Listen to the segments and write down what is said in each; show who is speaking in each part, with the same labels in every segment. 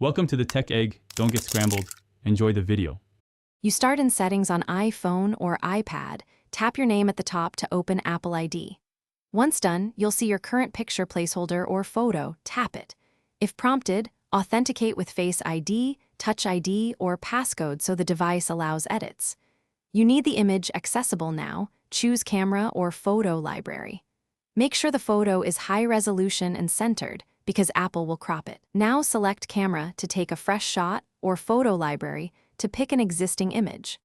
Speaker 1: Welcome to the Tech Egg. Don't get scrambled. Enjoy the video.
Speaker 2: You start in Settings on iPhone or iPad. Tap your name at the top to open Apple ID. Once done, you'll see your current picture placeholder or photo. Tap it. If prompted, authenticate with Face ID, Touch ID, or passcode so the device allows edits. You need the image accessible now. Choose Camera or Photo Library. Make sure the photo is high resolution and centered, because Apple will crop it. Now select Camera to take a fresh shot or Photo Library to pick an existing image.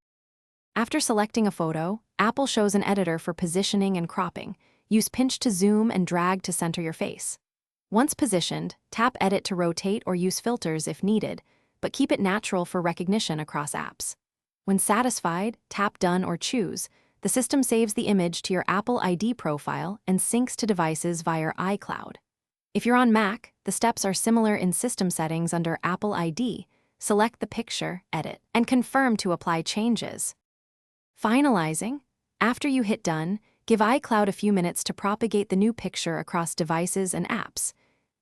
Speaker 2: After selecting a photo, Apple shows an editor for positioning and cropping. Use pinch to zoom and drag to center your face. Once positioned, tap Edit to rotate or use filters if needed, but keep it natural for recognition across apps. When satisfied, tap Done or Choose. The system saves the image to your Apple ID profile and syncs to devices via iCloud. If you're on Mac, the steps are similar in System Settings under Apple ID. Select the picture, edit, and confirm to apply changes. Finalizing. After you hit Done, give iCloud a few minutes to propagate the new picture across devices and apps.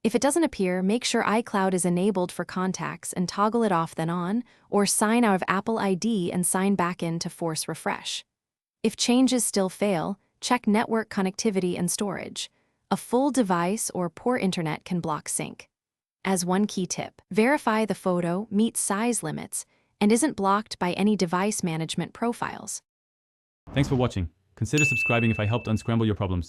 Speaker 2: If it doesn't appear, make sure iCloud is enabled for contacts and toggle it off then on, or sign out of Apple ID and sign back in to force refresh. If changes still fail, check network connectivity and storage. A full device or poor internet can block sync. As one key tip, verify the photo meets size limits and isn't blocked by any device management profiles.
Speaker 1: Thanks for watching. Consider subscribing if I helped unscramble your problems.